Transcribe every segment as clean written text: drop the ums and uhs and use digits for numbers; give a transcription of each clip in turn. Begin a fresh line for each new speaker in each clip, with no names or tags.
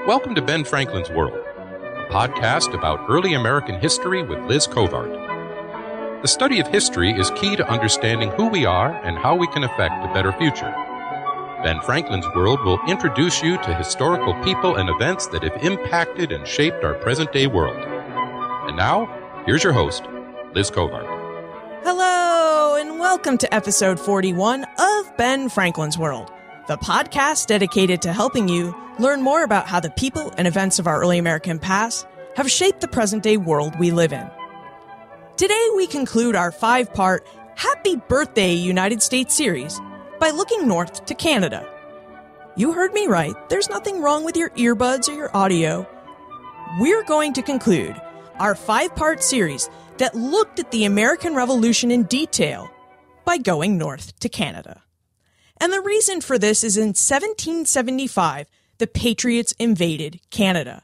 Welcome to Ben Franklin's World, a podcast about early American history with Liz Covart. The study of history is key to understanding who we are and how we can affect a better future. Ben Franklin's World will introduce you to historical people and events that have impacted and shaped our present-day world. And now, here's your host, Liz Covart.
Hello, and welcome to episode 41 of Ben Franklin's World, the podcast dedicated to helping you learn more about how the people and events of our early American past have shaped the present-day world we live in. Today, we conclude our 5-part Happy Birthday United States series by looking north to Canada. You heard me right. There's nothing wrong with your earbuds or your audio. We're going to conclude our 5-part series that looked at the American Revolution in detail by going north to Canada. And the reason for this is in 1775, the Patriots invaded Canada.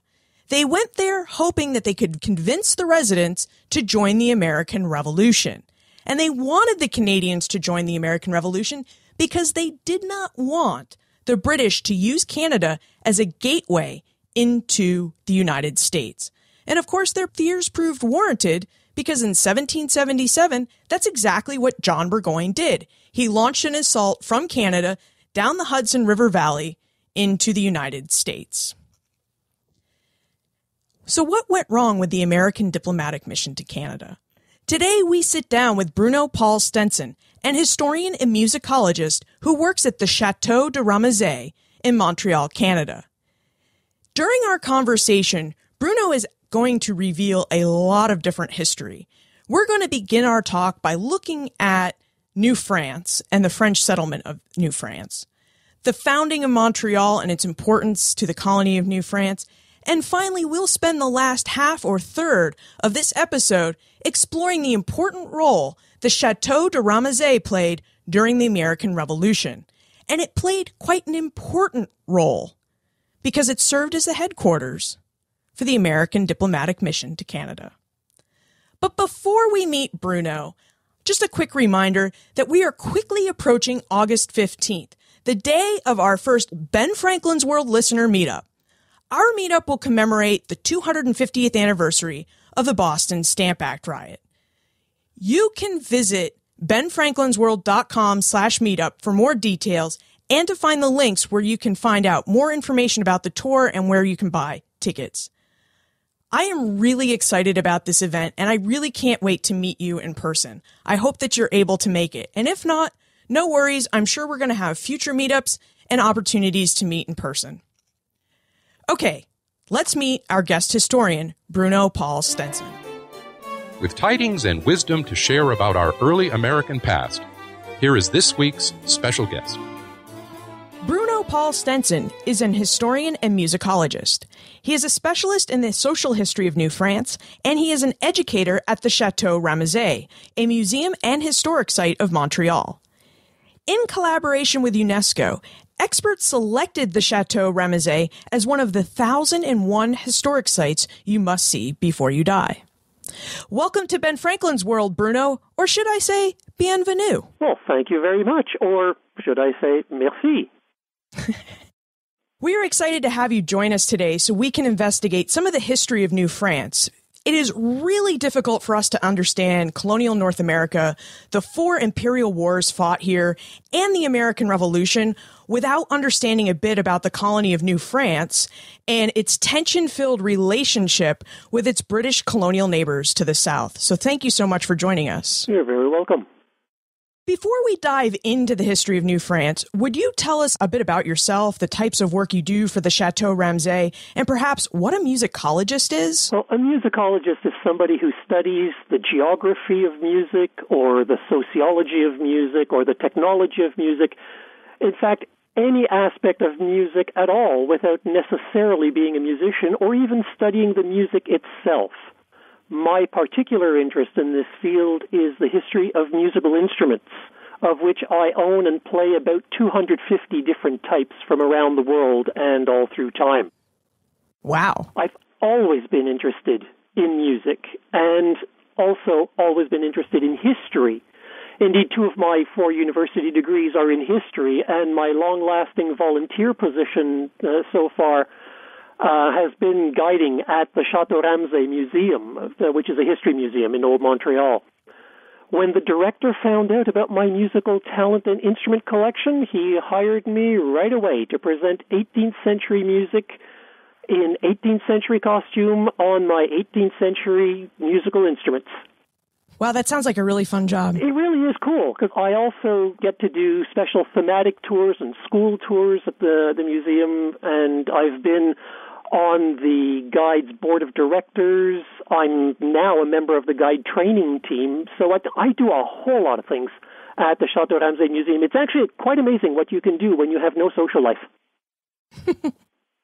They went there hoping that they could convince the residents to join the American Revolution. And they wanted the Canadians to join the American Revolution because they did not want the British to use Canada as a gateway into the United States. And of course, their fears proved warranted because in 1777, that's exactly what John Burgoyne did. He launched an assault from Canada down the Hudson River Valley into the United States. So what went wrong with the American diplomatic mission to Canada? Today, we sit down with Bruno Paul Stenson, an historian and musicologist who works at the Château de Ramezay in Montreal, Canada. During our conversation, Bruno is going to reveal a lot of different history. We're going to begin our talk by looking at New France and the French settlement of New France, the founding of Montreal and its importance to the colony of New France, and finally, we'll spend the last half or third of this episode exploring the important role the Château de Ramezay played during the American Revolution. And it played quite an important role because it served as the headquarters for the American diplomatic mission to Canada. But before we meet Bruno, just a quick reminder that we are quickly approaching August 15th, the day of our first Ben Franklin's World listener meetup. Our meetup will commemorate the 250th anniversary of the Boston Stamp Act riot. You can visit benfranklinsworld.com/meetup for more details and to find the links where you can find out more information about the tour and where you can buy tickets. I am really excited about this event, and I really can't wait to meet you in person. I hope that you're able to make it. And if not, no worries. I'm sure we're going to have future meetups and opportunities to meet in person. Okay, let's meet our guest historian, Bruno Paul Stenson.
With tidings and wisdom to share about our early American past, here is this week's special guest.
Bruno Paul Stenson is an historian and musicologist. He is a specialist in the social history of New France, and he is an educator at the Château Ramezay, a museum and historic site of Montreal. In collaboration with UNESCO, experts selected the Château Ramezay as one of the 1,001 historic sites you must see before you die. Welcome to Ben Franklin's World, Bruno, or should I say, bienvenue?
Well, thank you very much, or should I say, merci.
We are excited to have you join us today so we can investigate some of the history of New France. It is really difficult for us to understand colonial North America, the 4 imperial wars fought here, and the American Revolution without understanding a bit about the colony of New France and its tension-filled relationship with its British colonial neighbors to the south. So thank you so much for joining us.
You're very welcome.
Before we dive into the history of New France, would you tell us a bit about yourself, the types of work you do for the Chateau Ramsay, and perhaps what a musicologist is?
Well, a musicologist is somebody who studies the geography of music or the sociology of music or the technology of music. In fact, any aspect of music at all without necessarily being a musician or even studying the music itself. My particular interest in this field is the history of musical instruments, of which I own and play about 250 different types from around the world and all through time.
Wow.
I've always been interested in music and also always been interested in history. Indeed, 2 of my 4 university degrees are in history, and my long-lasting volunteer position so far has been guiding at the Chateau Ramsay Museum, which is a history museum in Old Montreal. When the director found out about my musical talent and instrument collection, he hired me right away to present 18th century music in 18th century costume on my 18th century musical instruments.
Wow, that sounds like a really fun job.
It really is cool, because I also get to do special thematic tours and school tours at the museum, and I've been on the guide's board of directors. I'm now a member of the guide training team, so I do a whole lot of things at the Chateau Ramsay Museum. It's actually quite amazing what you can do when you have no social life.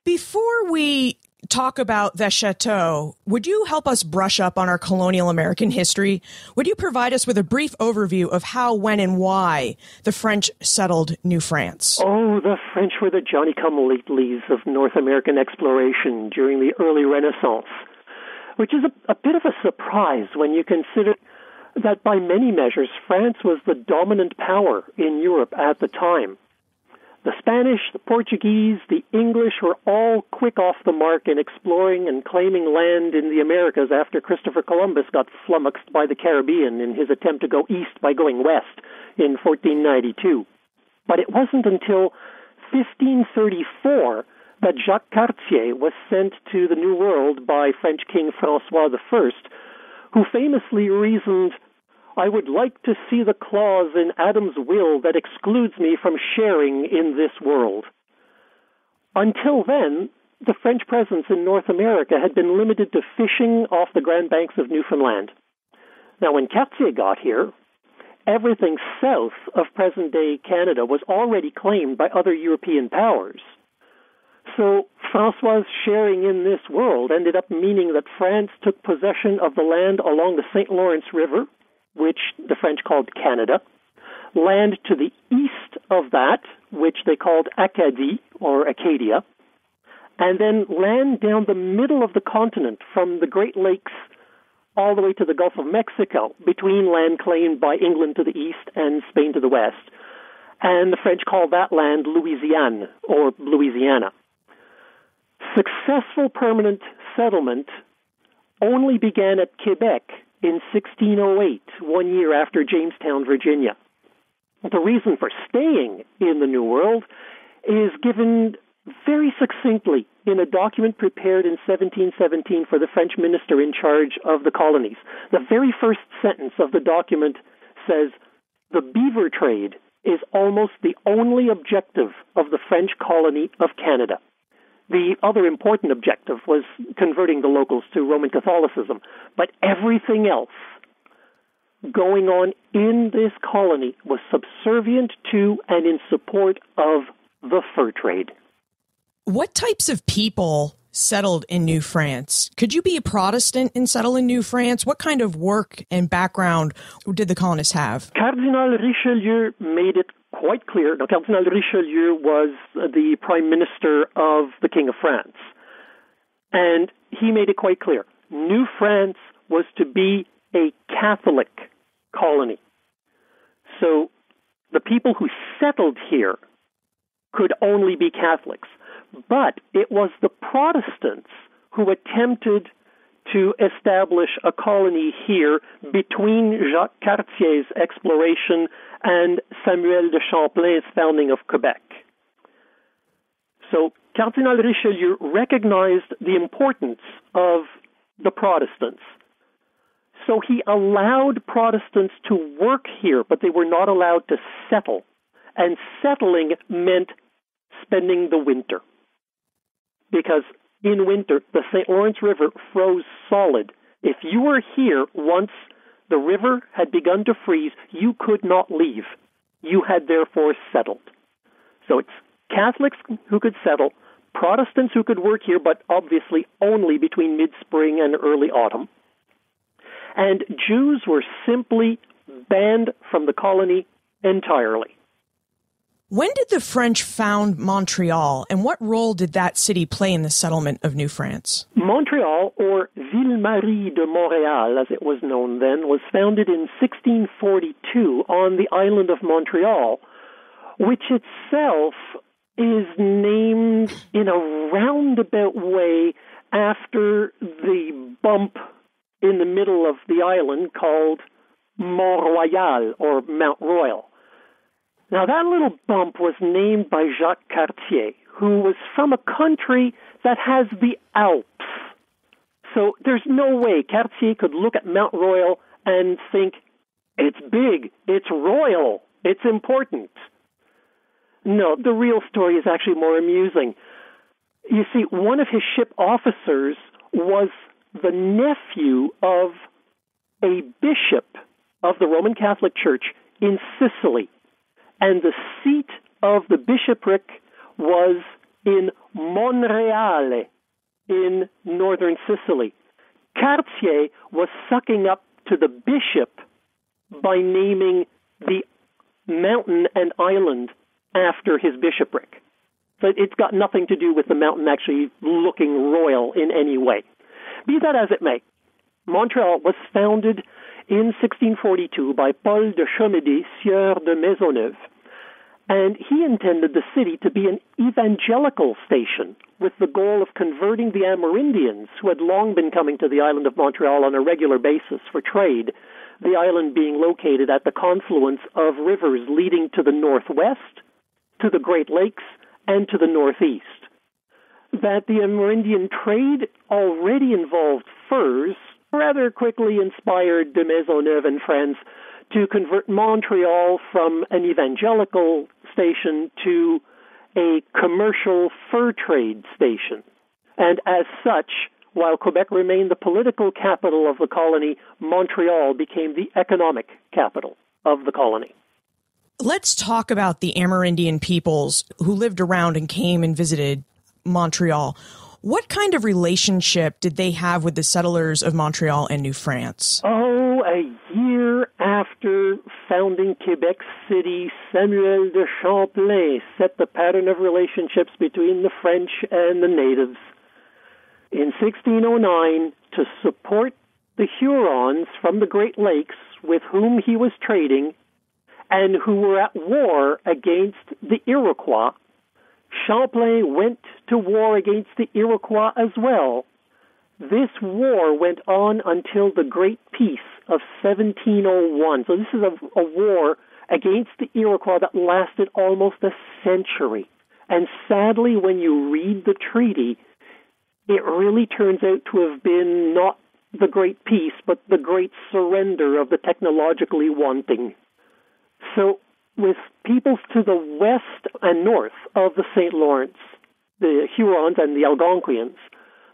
Before we talk about the chateau, would you help us brush up on our colonial American history? Would you provide us with a brief overview of how, when, and why the French settled New France?
Oh, the French were the Johnny-come-latelys of North American exploration during the early Renaissance, which is a bit of a surprise when you consider that by many measures, France was the dominant power in Europe at the time. The Spanish, the Portuguese, the English were all quick off the mark in exploring and claiming land in the Americas after Christopher Columbus got flummoxed by the Caribbean in his attempt to go east by going west in 1492. But it wasn't until 1534 that Jacques Cartier was sent to the New World by French King François I, who famously reasoned, "I would like to see the clause in Adam's will that excludes me from sharing in this world." Until then, the French presence in North America had been limited to fishing off the Grand Banks of Newfoundland. Now, when Cartier got here, everything south of present-day Canada was already claimed by other European powers. So François' sharing in this world ended up meaning that France took possession of the land along the St. Lawrence River, which the French called Canada, land to the east of that, which they called Acadie, or Acadia, and then land down the middle of the continent from the Great Lakes all the way to the Gulf of Mexico, between land claimed by England to the east and Spain to the west. And the French called that land Louisiane, or Louisiana. Successful permanent settlement only began at Quebec in 1608, 1 year after Jamestown, Virginia. The reason for staying in the New World is given very succinctly in a document prepared in 1717 for the French minister in charge of the colonies. The very first sentence of the document says, "The beaver trade is almost the only objective of the French colony of Canada." The other important objective was converting the locals to Roman Catholicism. But everything else going on in this colony was subservient to and in support of the fur trade.
What types of people settled in New France? Could you be a Protestant and settle in New France? What kind of work and background did the colonists have?
Cardinal Richelieu made it quite clear. Now, Cardinal Richelieu was the prime minister of the King of France. And he made it quite clear. New France was to be a Catholic colony. So the people who settled here could only be Catholics. But it was the Protestants who attempted to establish a colony here between Jacques Cartier's exploration and Samuel de Champlain's founding of Quebec. So Cardinal Richelieu recognized the importance of the Protestants. So he allowed Protestants to work here, but they were not allowed to settle. And settling meant spending the winter. Because in winter, the St. Lawrence River froze solid. If you were here once the river had begun to freeze, you could not leave. You had therefore settled. So it's Catholics who could settle, Protestants who could work here, but obviously only between mid-spring and early autumn. And Jews were simply banned from the colony entirely.
When did the French found Montreal, and what role did that city play in the settlement of New France?
Montreal, or Ville-Marie de Montréal, as it was known then, was founded in 1642 on the island of Montreal, which itself is named in a roundabout way after the bump in the middle of the island called Mont-Royal, or Mount Royal. Now, that little bump was named by Jacques Cartier, who was from a country that has the Alps. So there's no way Cartier could look at Mount Royal and think, it's big, it's royal, it's important. No, the real story is actually more amusing. You see, one of his ship officers was the nephew of a bishop of the Roman Catholic Church in Sicily. And the seat of the bishopric was in Montreal, in northern Sicily. Cartier was sucking up to the bishop by naming the mountain and island after his bishopric. So it's got nothing to do with the mountain actually looking royal in any way. Be that as it may, Montreal was founded in 1642 by Paul de Chomedey, Sieur de Maisonneuve, and he intended the city to be an evangelical station with the goal of converting the Amerindians who had long been coming to the island of Montreal on a regular basis for trade, the island being located at the confluence of rivers leading to the northwest, to the Great Lakes, and to the northeast. That the Amerindian trade already involved furs rather quickly inspired de Maisonneuve and friends to convert Montreal from an evangelical station to a commercial fur trade station. And as such, while Quebec remained the political capital of the colony, Montreal became the economic capital of the colony.
Let's talk about the Amerindian peoples who lived around and came and visited Montreal. What kind of relationship did they have with the settlers of Montreal and New France?
Oh, a year after founding Quebec City, Samuel de Champlain set the pattern of relationships between the French and the natives. In 1609, to support the Hurons from the Great Lakes with whom he was trading and who were at war against the Iroquois, Champlain went to war against the Iroquois as well. This war went on until the Great Peace of 1701. So this is a war against the Iroquois that lasted almost a century. And sadly, when you read the treaty, it really turns out to have been not the Great Peace, but the Great Surrender of the technologically wanting. So with peoples to the west and north of the St. Lawrence, the Hurons and the Algonquians,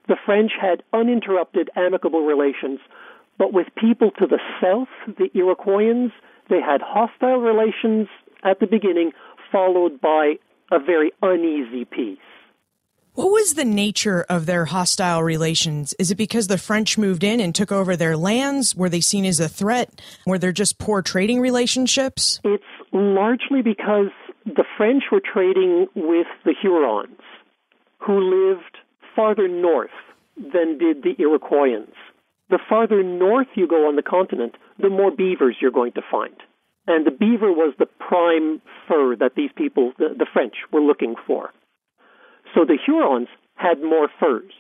the French had uninterrupted amicable relations, but with people to the south, the Iroquoians, they had hostile relations at the beginning, followed by a very uneasy peace.
What was the nature of their hostile relations? Is it because the French moved in and took over their lands? Were they seen as a threat? Were there just poor trading relationships?
It's largely because the French were trading with the Hurons, who lived farther north than did the Iroquoians. The farther north you go on the continent, the more beavers you're going to find. And the beaver was the prime fur that these people, the French, were looking for. So the Hurons had more furs.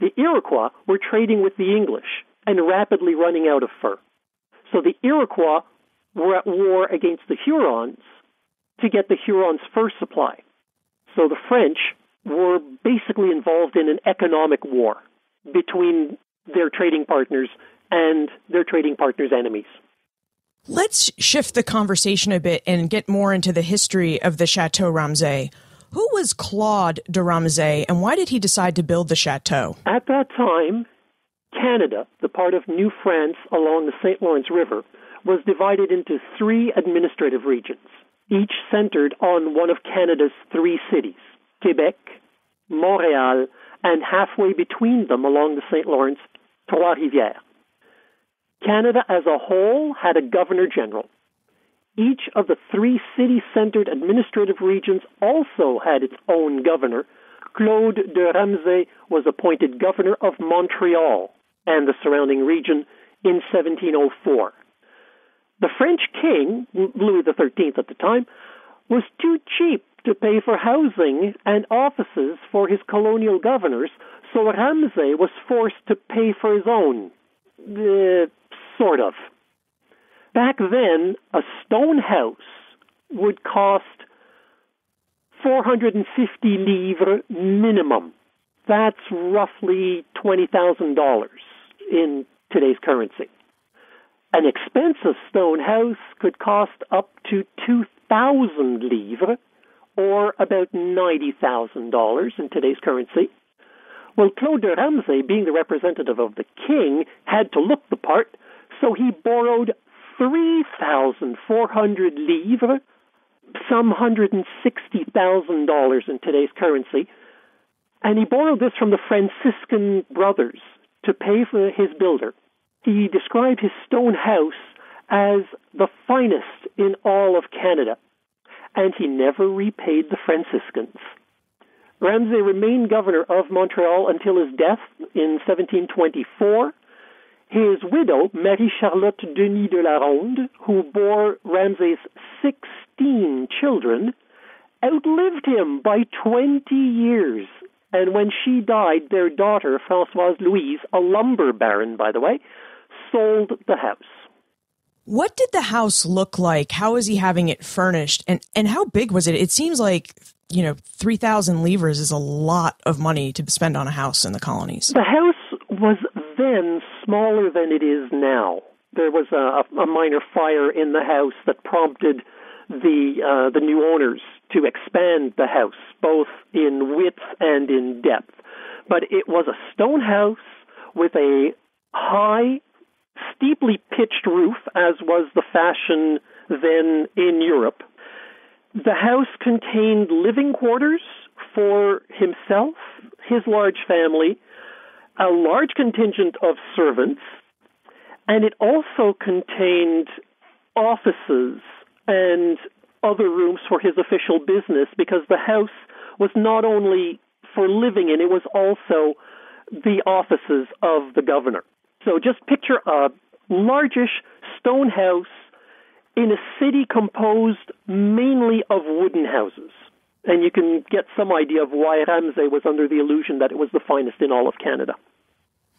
The Iroquois were trading with the English and rapidly running out of fur. So the Iroquois were at war against the Hurons to get the Hurons' fur supply. So the French were basically involved in an economic war between their trading partners and their trading partners' enemies.
Let's shift the conversation a bit and get more into the history of the Chateau Ramsay. Who was Claude de Ramezay, and why did he decide to build the chateau?
At that time, Canada, the part of New France along the St. Lawrence River, was divided into 3 administrative regions, each centered on one of Canada's 3 cities, Quebec, Montréal, and halfway between them along the St. Lawrence, Trois-Rivières. Canada as a whole had a governor-general. Each of the 3 city-centered administrative regions also had its own governor. Claude de Ramezay was appointed governor of Montreal and the surrounding region in 1704. The French king, Louis XIII at the time, was too cheap to pay for housing and offices for his colonial governors, so Ramsay was forced to pay for his own. Sort of. Back then, a stone house would cost 450 livres minimum. That's roughly $20,000 in today's currency. An expensive stone house could cost up to 2,000 livres, or about $90,000 in today's currency. Well, Claude de Ramsay, being the representative of the king, had to look the part, so he borrowed 3,400 livres, some $160,000 in today's currency, and he borrowed this from the Franciscan brothers to pay for his builder. He described his stone house as the finest in all of Canada, and he never repaid the Franciscans. Ramsay remained governor of Montreal until his death in 1724. His widow, Marie-Charlotte Denis de la Ronde, who bore Ramsay's 16 children, outlived him by 20 years. And when she died, their daughter, Françoise Louise, a lumber baron, by the way, sold the house.
What did the house look like? How was he having it furnished? And how big was it? It seems like, 3,000 livres is a lot of money to spend on a house in the colonies.
The house was then smaller than it is now. There was a minor fire in the house that prompted the new owners to expand the house, both in width and in depth. But it was a stone house with a high, steeply pitched roof, as was the fashion then in Europe. The house contained living quarters for himself, his large family, a large contingent of servants, and it also contained offices and other rooms for his official business, because the house was not only for living in, it was also the offices of the governor. So just picture a largish stone house in a city composed mainly of wooden houses. And you can get some idea of why Ramsay was under the illusion that it was the finest in all of Canada.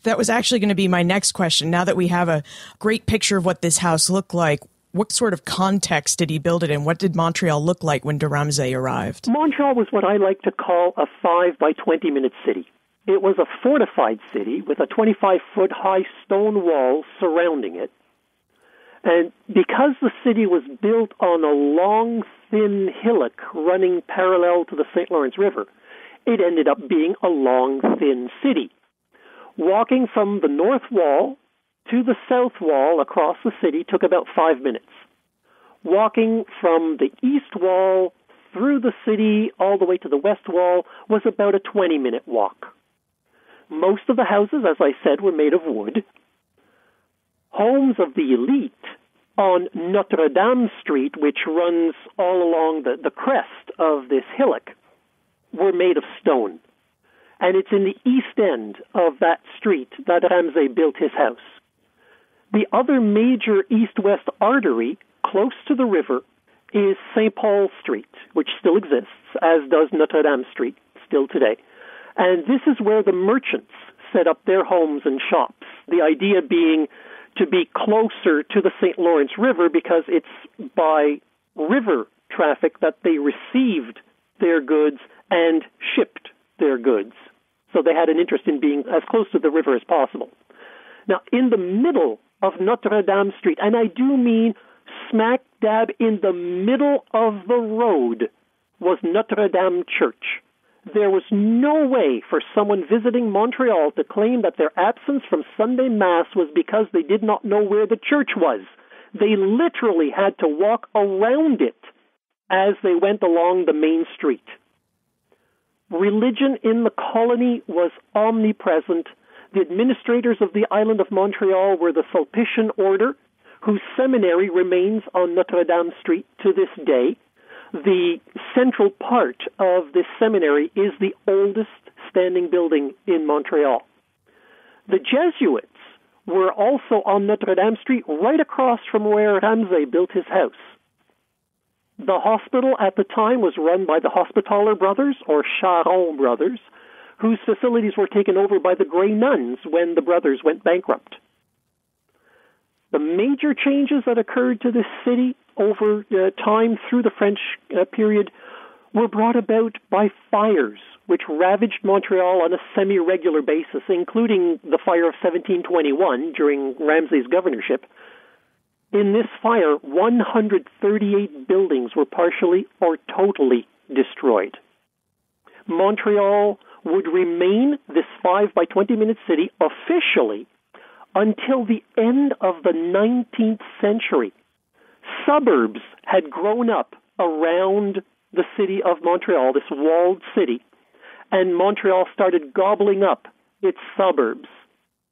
That was actually going to be my next question. Now that we have a great picture of what this house looked like, what sort of context did he build it in? What did Montreal look like when de Ramsay arrived?
Montreal was what I like to call a 5 by 20-minute city. It was a fortified city with a 25-foot high stone wall surrounding it. And because the city was built on a long, thin hillock running parallel to the St. Lawrence River, it ended up being a long, thin city. Walking from the north wall to the south wall across the city took about 5 minutes. Walking from the east wall through the city all the way to the west wall was about a 20-minute walk. Most of the houses, as I said, were made of wood. Homes of the elite on Notre Dame Street, which runs all along the crest of this hillock, were made of stone. And it's in the east end of that street that Ramsay built his house. The other major east-west artery close to the river is St. Paul Street, which still exists, as does Notre Dame Street still today. And this is where the merchants set up their homes and shops, the idea being to be closer to the St. Lawrence River because it's by river traffic that they received their goods and shipped their goods. So they had an interest in being as close to the river as possible. Now, in the middle of Notre Dame Street, and I do mean smack dab in the middle of the road, was Notre Dame Church. There was no way for someone visiting Montreal to claim that their absence from Sunday Mass was because they did not know where the church was. They literally had to walk around it as they went along the main street. Religion in the colony was omnipresent. The administrators of the island of Montreal were the Sulpician order, whose seminary remains on Notre Dame Street to this day. The central part of this seminary is the oldest standing building in Montreal. The Jesuits were also on Notre Dame Street, right across from where Ramsay built his house. The hospital at the time was run by the Hospitaller brothers, or Charon brothers, whose facilities were taken over by the Grey Nuns when the brothers went bankrupt. The major changes that occurred to this city over time through the French period were brought about by fires, which ravaged Montreal on a semi-regular basis, including the fire of 1721 during Ramsay's governorship. In this fire, 138 buildings were partially or totally destroyed. Montreal would remain this 5 by 20-minute city officially until the end of the 19th century. Suburbs had grown up around the city of Montreal, this walled city, and Montreal started gobbling up its suburbs,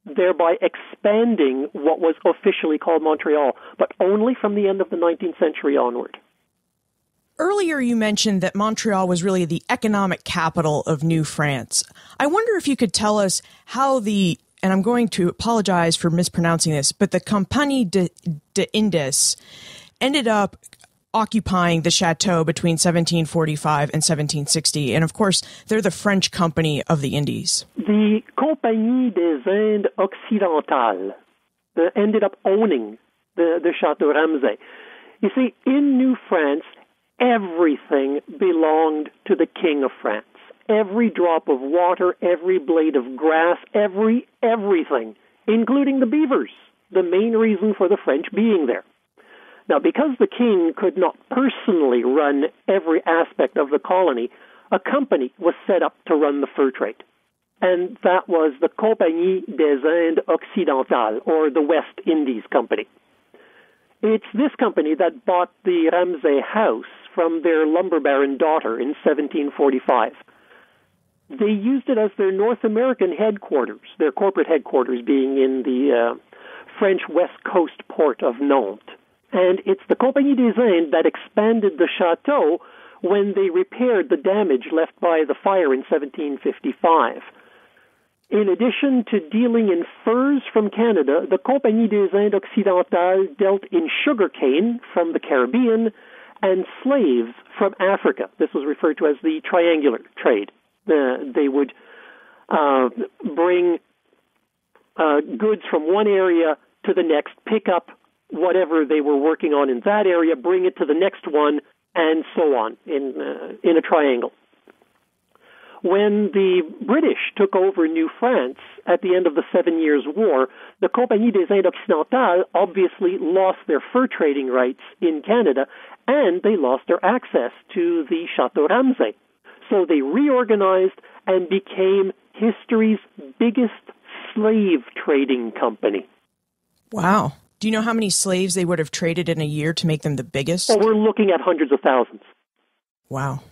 thereby expanding what was officially called Montreal, but only from the end of the 19th century onward.
Earlier you mentioned that Montreal was really the economic capital of New France. I wonder if you could tell us how and I'm going to apologize for mispronouncing this, but the Compagnie d'Indes ended up occupying the chateau between 1745 and 1760. And of course, they're the French Company of the Indies.
The Compagnie des Indes Occidentales ended up owning the Chateau Ramsay. You see, in New France, everything belonged to the King of France. Every drop of water, every blade of grass, everything, including the beavers, the main reason for the French being there. Now, because the king could not personally run every aspect of the colony, a company was set up to run the fur trade. And that was the Compagnie des Indes Occidentales, or the West Indies Company. It's this company that bought the Ramsays House from their lumber baron daughter in 1745. They used it as their North American headquarters, their corporate headquarters being in the French West Coast port of Nantes. And it's the Compagnie des Indes that expanded the chateau when they repaired the damage left by the fire in 1755. In addition to dealing in furs from Canada, the Compagnie des Indes Occidentales dealt in sugarcane from the Caribbean and slaves from Africa. This was referred to as the triangular trade. They would bring goods from one area to the next, pick up whatever they were working on in that area, bring it to the next one, and so on in a triangle. When the British took over New France at the end of the 7 Years' War, the Compagnie des Indes Occidentales obviously lost their fur trading rights in Canada, and they lost their access to the Chateau Ramsay. So they reorganized and became history's biggest slave trading company.
Wow. Do you know how many slaves they would have traded in a year to make them the biggest?
Well, we're looking at hundreds of thousands.
Wow.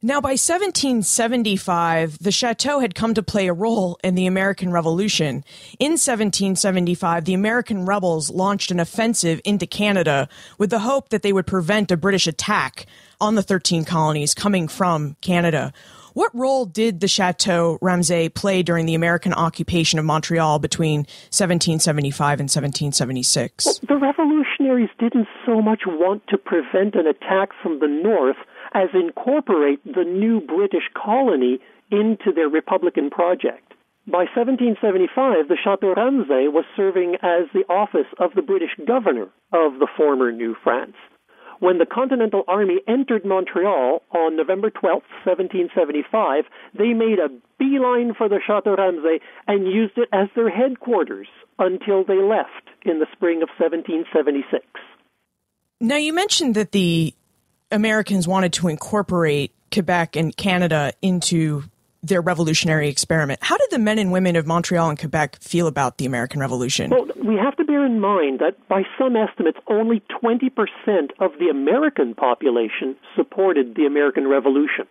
Now, by 1775, the chateau had come to play a role in the American Revolution. In 1775, the American rebels launched an offensive into Canada with the hope that they would prevent a British attack on the 13 colonies coming from Canada. What role did the Chateau Ramsay play during the American occupation of Montreal between 1775 and 1776?
Well, the revolutionaries didn't so much want to prevent an attack from the north as incorporate the new British colony into their Republican project. By 1775, the Chateau Ramsay was serving as the office of the British governor of the former New France. When the Continental Army entered Montreal on November 12, 1775, they made a beeline for the Chateau Ramsay and used it as their headquarters until they left in the spring of 1776.
Now, you mentioned that the Americans wanted to incorporate Quebec and Canada into their revolutionary experiment. How did the men and women of Montreal and Quebec feel about the American Revolution?
Well, we have to bear in mind that by some estimates, only 20% of the American population supported the American Revolution.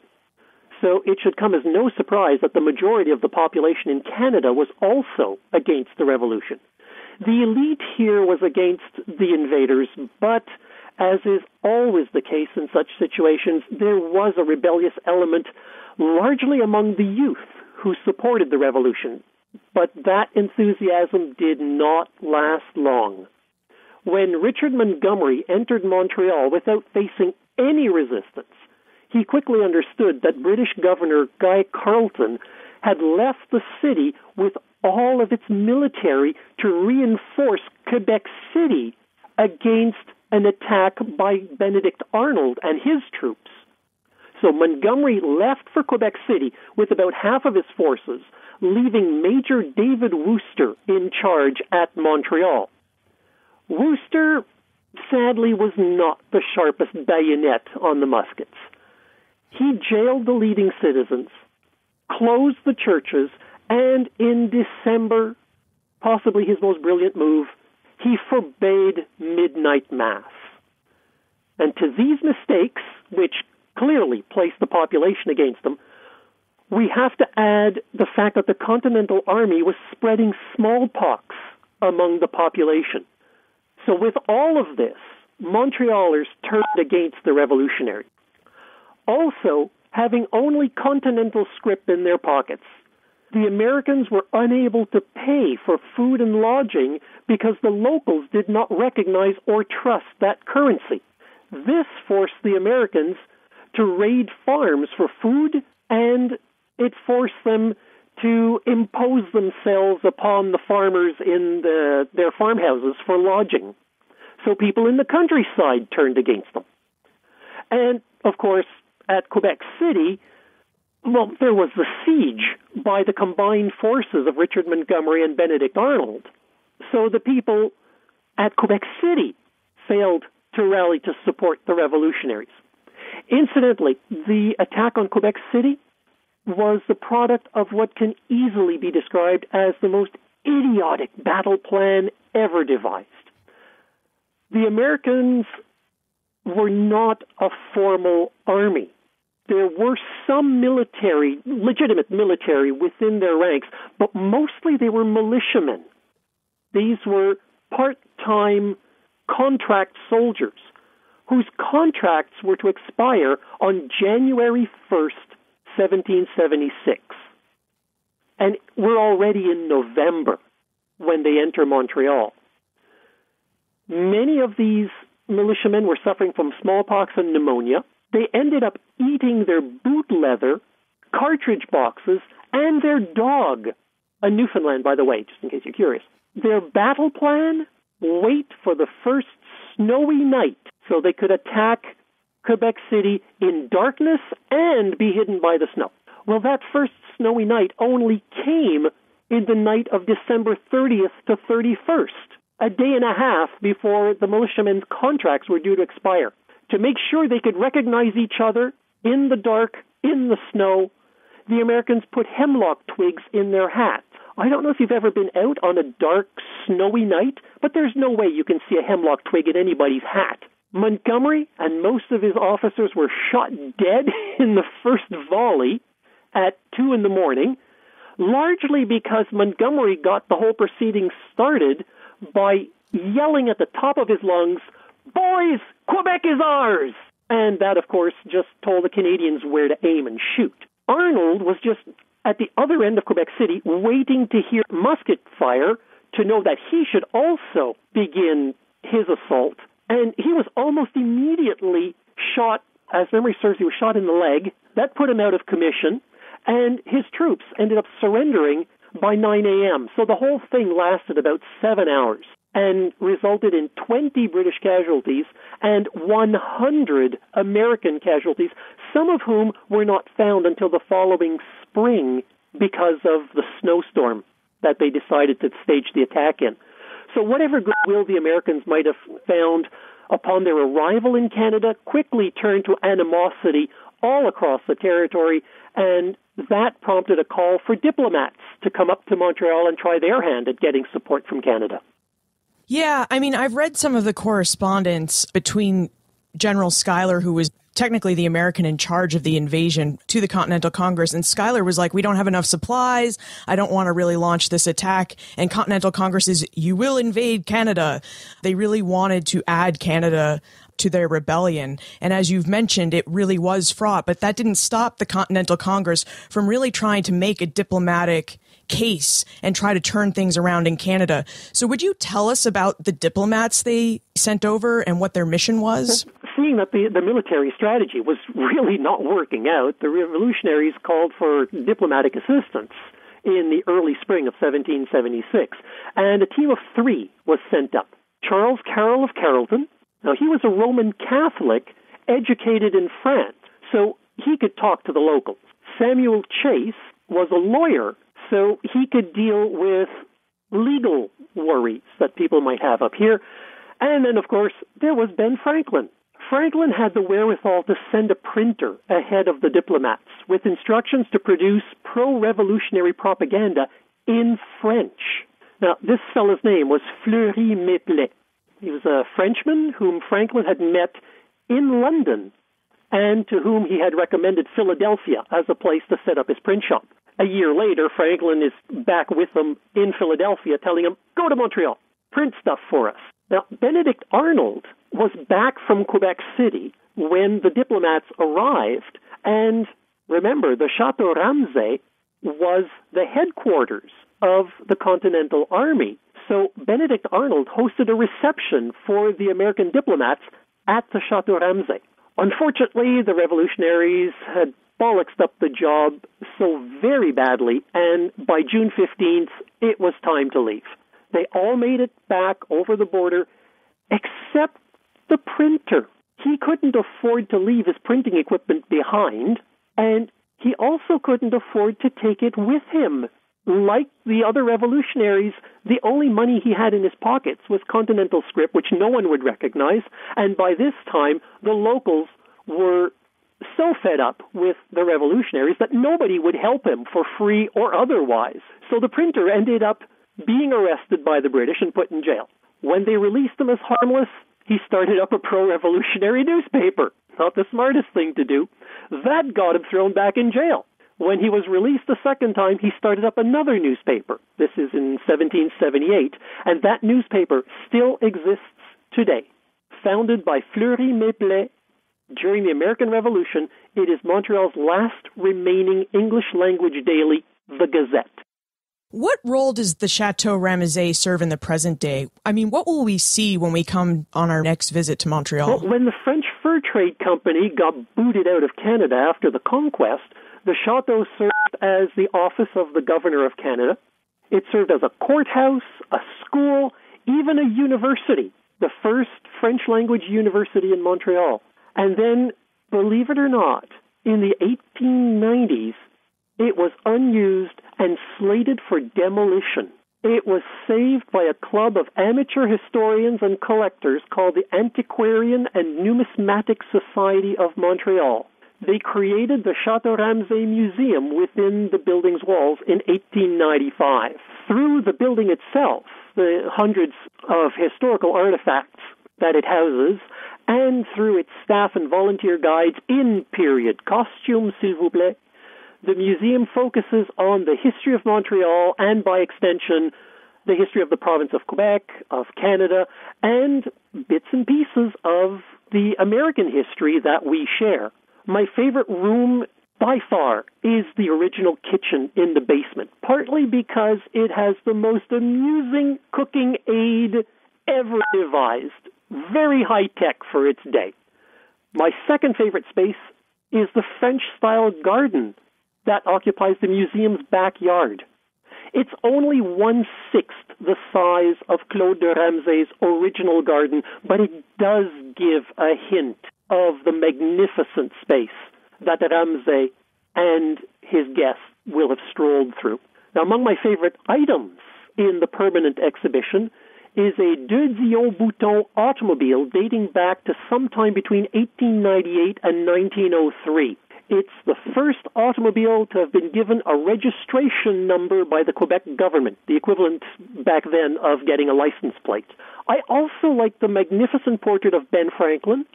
So it should come as no surprise that the majority of the population in Canada was also against the revolution. The elite here was against the invaders, but as is always the case in such situations, there was a rebellious element largely among the youth who supported the revolution. But that enthusiasm did not last long. When Richard Montgomery entered Montreal without facing any resistance. He quickly understood that British Governor Guy Carleton had left the city with all of its military to reinforce Quebec City against an attack by Benedict Arnold and his troops. So Montgomery left for Quebec City with about half of his forces, leaving Major David Wooster in charge at Montreal. Wooster, sadly, was not the sharpest bayonet on the muskets. He jailed the leading citizens, closed the churches, and in December, possibly his most brilliant move, he forbade midnight mass. And to these mistakes, which clearly placed the population against them, we have to add the fact that the Continental Army was spreading smallpox among the population. So with all of this, Montrealers turned against the revolutionaries. Also, having only Continental scrip in their pockets, the Americans were unable to pay for food and lodging because the locals did not recognize or trust that currency. This forced the Americans to raid farms for food, and it forced them to impose themselves upon the farmers in their farmhouses for lodging. So people in the countryside turned against them. And, of course, at Quebec City, well, there was the siege by the combined forces of Richard Montgomery and Benedict Arnold. So the people at Quebec City failed to rally to support the revolutionaries. Incidentally, the attack on Quebec City was the product of what can easily be described as the most idiotic battle plan ever devised. The Americans were not a formal army. There were some military, legitimate military within their ranks, but mostly they were militiamen. These were part-time contract soldiers whose contracts were to expire on January 1st, 1776. And we're already in November when they enter Montreal. Many of these militiamen were suffering from smallpox and pneumonia. They ended up eating their boot leather, cartridge boxes, and their dog, a Newfoundland, by the way, just in case you're curious. Their battle plan? Wait for the first snowy night so they could attack Quebec City in darkness and be hidden by the snow. Well, that first snowy night only came in the night of December 30th to 31st, a day and a half before the militiamen's contracts were due to expire. To make sure they could recognize each other in the dark, in the snow, the Americans put hemlock twigs in their hats. I don't know if you've ever been out on a dark, snowy night, but there's no way you can see a hemlock twig in anybody's hat. Montgomery and most of his officers were shot dead in the first volley at 2 a.m, largely because Montgomery got the whole proceedings started by yelling at the top of his lungs, "Boys, Quebec is ours!" And that, of course, just told the Canadians where to aim and shoot. Arnold was just at the other end of Quebec City waiting to hear musket fire to know that he should also begin his assault. And he was almost immediately shot, as memory serves, he was shot in the leg. That put him out of commission, and his troops ended up surrendering by 9 a.m. So the whole thing lasted about 7 hours and resulted in 20 British casualties and 100 American casualties, some of whom were not found until the following spring because of the snowstorm that they decided to stage the attack in. So whatever goodwill the Americans might have found upon their arrival in Canada quickly turned to animosity all across the territory, and that prompted a call for diplomats to come up to Montreal and try their hand at getting support from Canada.
Yeah, I mean, I've read some of the correspondence between General Schuyler, who was technically the American in charge of the invasion, to the Continental Congress. And Schuyler was like, we don't have enough supplies. I don't want to really launch this attack. And Continental Congress is, you will invade Canada. They really wanted to add Canada to their rebellion. And as you've mentioned, it really was fraught, but that didn't stop the Continental Congress from really trying to make a diplomatic case and try to turn things around in Canada. So would you tell us about the diplomats they sent over and what their mission was?
Seeing that the military strategy was really not working out, the revolutionaries called for diplomatic assistance in the early spring of 1776, and a team of 3 was sent up. Charles Carroll of Carrollton. Now, he was a Roman Catholic educated in France, so he could talk to the locals. Samuel Chase was a lawyer, so he could deal with legal worries that people might have up here. And then, of course, there was Ben Franklin. Franklin had the wherewithal to send a printer ahead of the diplomats with instructions to produce pro-revolutionary propaganda in French. Now, this fellow's name was Fleury Méplet. He was a Frenchman whom Franklin had met in London and to whom he had recommended Philadelphia as a place to set up his print shop. A year later, Franklin is back with them in Philadelphia telling him, go to Montreal, print stuff for us. Now, Benedict Arnold was back from Quebec City when the diplomats arrived. And remember, the Chateau Ramsay was the headquarters of the Continental Army. So Benedict Arnold hosted a reception for the American diplomats at the Chateau Ramsay. Unfortunately, the revolutionaries had bollocksed up the job so very badly, and by June 15th, it was time to leave. They all made it back over the border, except the printer. He couldn't afford to leave his printing equipment behind, and he also couldn't afford to take it with him. Like the other revolutionaries, the only money he had in his pockets was Continental script, which no one would recognize, and by this time, the locals were so fed up with the revolutionaries that nobody would help him for free or otherwise. So the printer ended up being arrested by the British and put in jail. When they released him as harmless, he started up a pro-revolutionary newspaper. Not the smartest thing to do. That got him thrown back in jail. When he was released a second time, he started up another newspaper. This is in 1778, and that newspaper still exists today. Founded by Fleury Méplet during the American Revolution, it is Montreal's last remaining English-language daily, The Gazette.
What role does the Chateau Ramezay serve in the present day? I mean, what will we see when we come on our next visit to Montreal?
Well, when the French Fur Trade Company got booted out of Canada after the conquest, the chateau served as the office of the Governor of Canada. It served as a courthouse, a school, even a university, the first French-language university in Montreal. And then, believe it or not, in the 1890s, it was unused and slated for demolition. It was saved by a club of amateur historians and collectors called the Antiquarian and Numismatic Society of Montreal. They created the Chateau Ramsay Museum within the building's walls in 1895. Through the building itself, the hundreds of historical artifacts that it houses, and through its staff and volunteer guides in period costumes, s'il vous plaît, the museum focuses on the history of Montreal and, by extension, the history of the province of Quebec, of Canada, and bits and pieces of the American history that we share. My favorite room, by far, is the original kitchen in the basement, partly because it has the most amusing cooking aid ever devised, very high-tech for its day. My second favorite space is the French-style garden that occupies the museum's backyard. It's only 1/6 the size of Claude de Ramsay's original garden, but it does give a hint of the magnificent space that Ramsay and his guests will have strolled through. Now, among my favorite items in the permanent exhibition is a Deux Dion Bouton automobile dating back to sometime between 1898 and 1903. It's the first automobile to have been given a registration number by the Quebec government, the equivalent back then of getting a license plate. I also like the magnificent portrait of Ben Franklin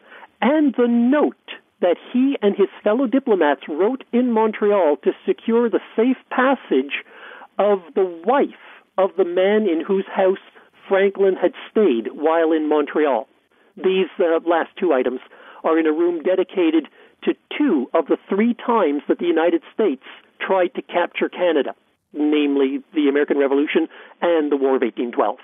and the note that he and his fellow diplomats wrote in Montreal to secure the safe passage of the wife of the man in whose house Franklin had stayed while in Montreal. These last two items are in a room dedicated to two of the three times that the United States tried to capture Canada, namely the American Revolution and the War of 1812.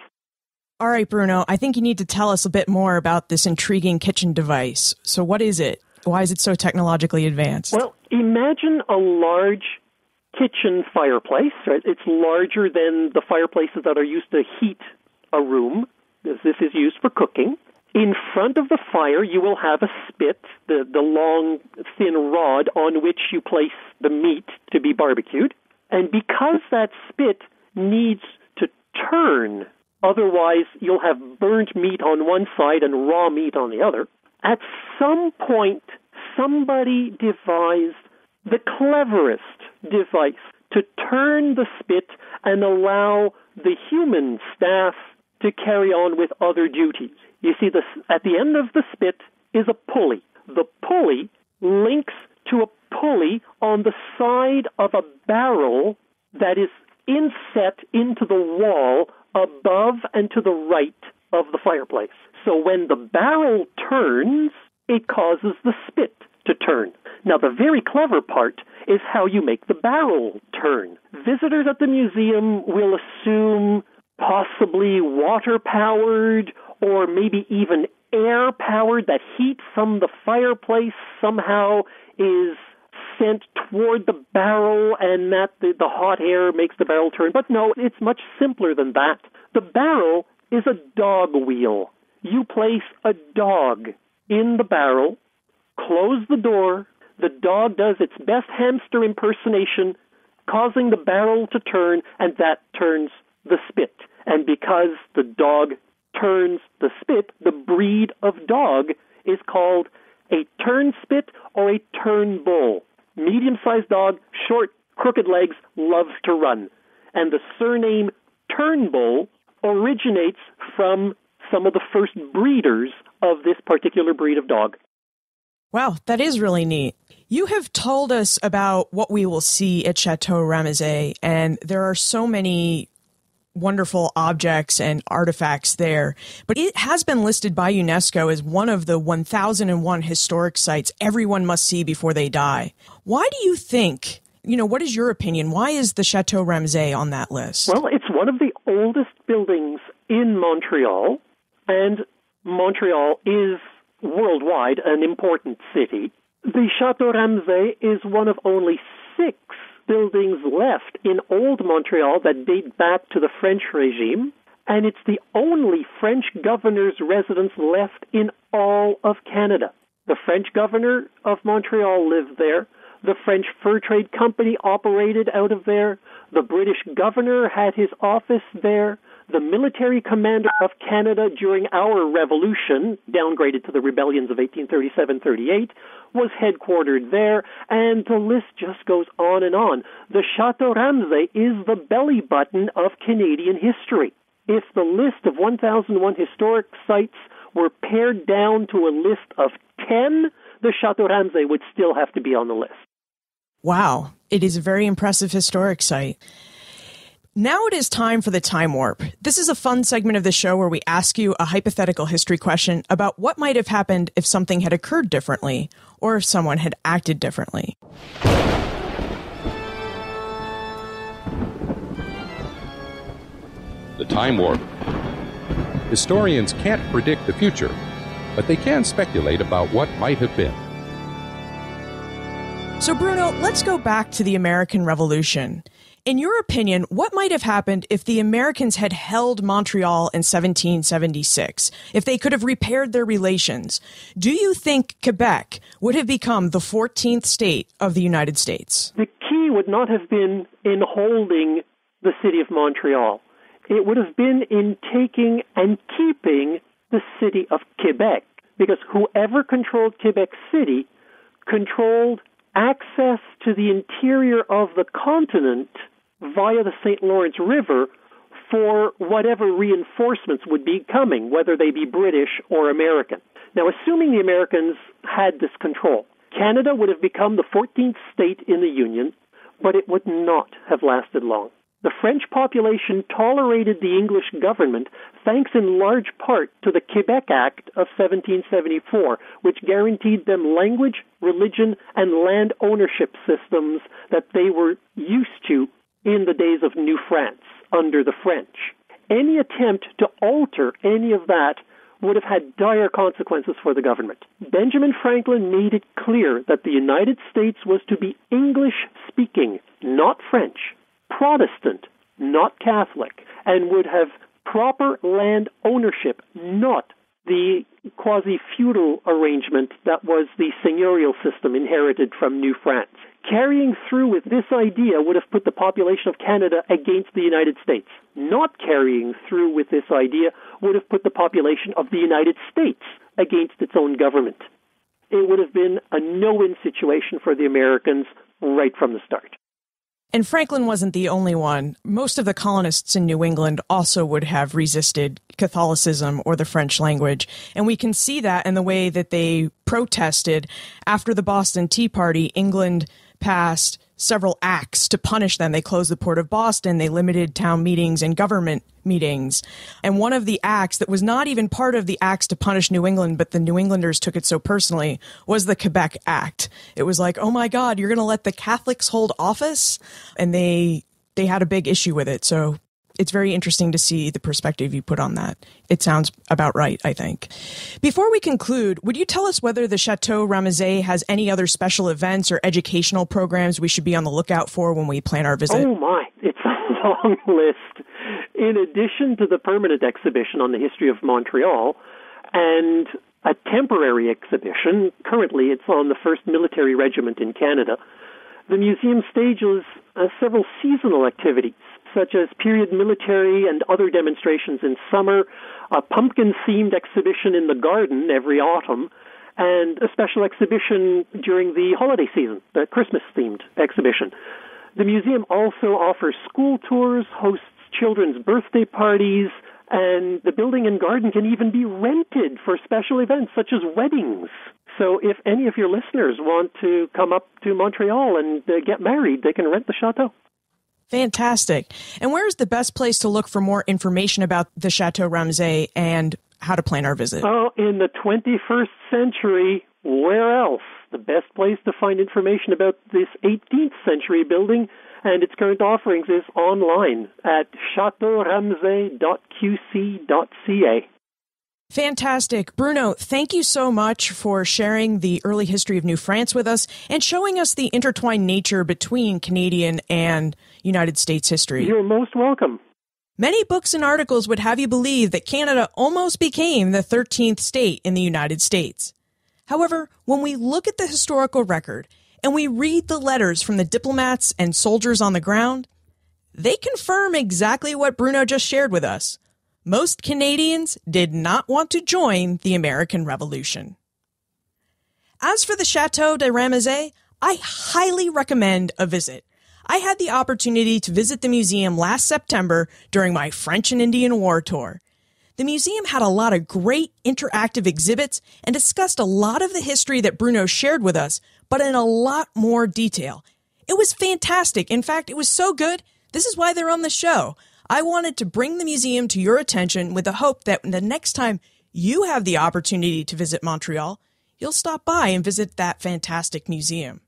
All right, Bruno, I think you need to tell us a bit more about this intriguing kitchen device. So what is it? Why is it so technologically advanced?
Well, imagine a large kitchen fireplace. Right? It's larger than the fireplaces that are used to heat a room, as this is used for cooking. In front of the fire, you will have a spit, the long, thin rod on which you place the meat to be barbecued. And because that spit needs to turn, otherwise you'll have burnt meat on one side and raw meat on the other, at some point, somebody devised the cleverest device to turn the spit and allow the human staff to carry on with other duties. You see, at the end of the spit is a pulley. The pulley links to a pulley on the side of a barrel that is inset into the wall above and to the right of the fireplace. So when the barrel turns, it causes the spit to turn. Now, the very clever part is how you make the barrel turn. Visitors at the museum will assume possibly water-powered or maybe even air-powered, that heat from the fireplace somehow is sent toward the barrel and that the hot air makes the barrel turn. But no, it's much simpler than that. The barrel is a dog wheel. You place a dog in the barrel, close the door, the dog does its best hamster impersonation, causing the barrel to turn, and that turns the spit. And because the dog turns the spit, the breed of dog is called a turn spit or a turn bull. Medium-sized dog, short, crooked legs, loves to run. And the surname Turnbull originates from some of the first breeders of this particular breed of dog.
Wow, that is really neat. You have told us about what we will see at Chateau Ramezay, and there are so many wonderful objects and artifacts there. But it has been listed by UNESCO as one of the 1001 historic sites everyone must see before they die. Why do you think, what is your opinion? Why is the Chateau Ramsay on that list?
Well, it's one of the oldest buildings in Montreal, and Montreal is worldwide an important city. The Chateau Ramsay is one of only 6 buildings left in Old Montreal that date back to the French regime, and it's the only French governor's residence left in all of Canada. The French governor of Montreal lived there. The French Fur Trade Company operated out of there. The British governor had his office there. The military commander of Canada during our revolution, downgraded to the rebellions of 1837-38, was headquartered there, and the list just goes on and on. The Chateau Ramsay is the belly button of Canadian history. If the list of 1001 historic sites were pared down to a list of 10, the Chateau Ramsay would still have to be on the list.
Wow, it is a very impressive historic site. Now it is time for the Time Warp. This is a fun segment of the show where we ask you a hypothetical history question about what might have happened if something had occurred differently, or if someone had acted differently.
The Time Warp. Historians can't predict the future, but they can speculate about what might have been.
So, Bruno, let's go back to the American Revolution. In your opinion, what might have happened if the Americans had held Montreal in 1776, if they could have repaired their relations? Do you think Quebec would have become the 14th state of the United States?
The key would not have been in holding the city of Montreal. It would have been in taking and keeping the city of Quebec, because whoever controlled Quebec City controlled access to the interior of the continent via the St. Lawrence River for whatever reinforcements would be coming, whether they be British or American. Now, assuming the Americans had this control, Canada would have become the 14th state in the Union, but it would not have lasted long. The French population tolerated the English government thanks in large part to the Quebec Act of 1774, which guaranteed them language, religion, and land ownership systems that they were used to in the days of New France under the French. Any attempt to alter any of that would have had dire consequences for the government. Benjamin Franklin made it clear that the United States was to be English-speaking, not French, Protestant, not Catholic, and would have proper land ownership, not the quasi-feudal arrangement that was the seigneurial system inherited from New France. Carrying through with this idea would have put the population of Canada against the United States. Not carrying through with this idea would have put the population of the United States against its own government. It would have been a no-win situation for the Americans right from the start.
And Franklin wasn't the only one. Most of the colonists in New England also would have resisted Catholicism or the French language. And we can see that in the way that they protested. After the Boston Tea Party, England passed several acts to punish them. They closed the port of Boston. They limited town meetings and government meetings. And one of the acts that was not even part of the acts to punish New England, but the New Englanders took it so personally, was the Quebec Act. It was like, oh my God, you're going to let the Catholics hold office? And they had a big issue with it. So it's very interesting to see the perspective you put on that. It sounds about right, I think. Before we conclude, would you tell us whether the Chateau Ramezay has any other special events or educational programs we should be on the lookout for when we plan our visit?
Oh my, it's a long list. In addition to the permanent exhibition on the history of Montreal and a temporary exhibition, currently it's on the 1st Military Regiment in Canada, the museum stages several seasonal activities, such as period military and other demonstrations in summer, a pumpkin-themed exhibition in the garden every autumn, and a special exhibition during the holiday season, the Christmas-themed exhibition. The museum also offers school tours, hosts children's birthday parties, and the building and garden can even be rented for special events such as weddings. So if any of your listeners want to come up to Montreal and get married, they can rent the chateau.
Fantastic. And where is the best place to look for more information about the Chateau Ramsay and how to plan our visit?
Oh, in the 21st century, where else? The best place to find information about this 18th century building and its current offerings is online at chateauramsay.qc.ca.
Fantastic. Bruno, thank you so much for sharing the early history of New France with us and showing us the intertwined nature between Canadian and United States history.
You're most welcome.
Many books and articles would have you believe that Canada almost became the 13th state in the United States. However, when we look at the historical record and we read the letters from the diplomats and soldiers on the ground, they confirm exactly what Bruno just shared with us. Most Canadians did not want to join the American Revolution. As for the Château de Ramezay, I highly recommend a visit. I had the opportunity to visit the museum last September during my French and Indian War tour. The museum had a lot of great interactive exhibits and discussed a lot of the history that Bruno shared with us, but in a lot more detail. It was fantastic. In fact, it was so good. This is why they're on the show. I wanted to bring the museum to your attention with the hope that the next time you have the opportunity to visit Montreal, you'll stop by and visit that fantastic museum.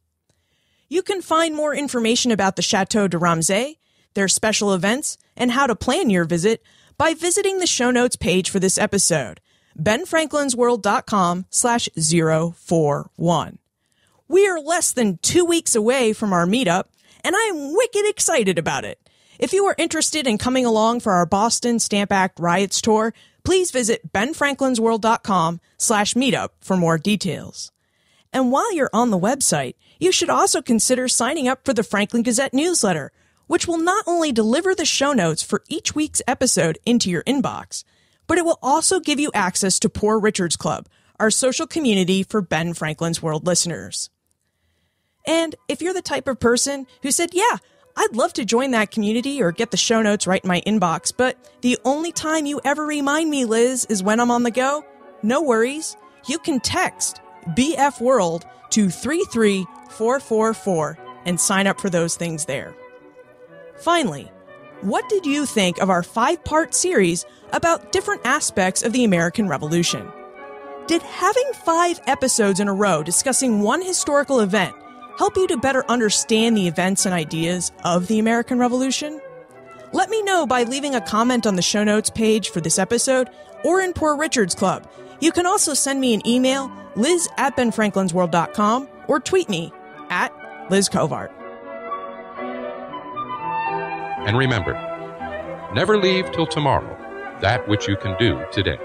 You can find more information about the Château de Ramezay, their special events, and how to plan your visit by visiting the show notes page for this episode, benfranklinsworld.com/041. We are less than 2 weeks away from our meetup, and I'm wicked excited about it. If you are interested in coming along for our Boston Stamp Act Riots Tour, please visit benfranklinsworld.com/meetup for more details. And while you're on the website, you should also consider signing up for the Franklin Gazette newsletter, which will not only deliver the show notes for each week's episode into your inbox, but it will also give you access to Poor Richard's Club, our social community for Ben Franklin's World listeners. And if you're the type of person who said, yeah, I'd love to join that community or get the show notes right in my inbox, but the only time you ever remind me, Liz, is when I'm on the go, no worries. You can text BF World to 33444 and sign up for those things there. Finally, what did you think of our 5-part series about different aspects of the American Revolution? Did having 5 episodes in a row discussing one historical event help you to better understand the events and ideas of the American Revolution? Let me know by leaving a comment on the show notes page for this episode or in Poor Richard's Club. You can also send me an email, liz@benfranklinsworld.com, or tweet me @LizCovart.
And remember, never leave till tomorrow that which you can do today.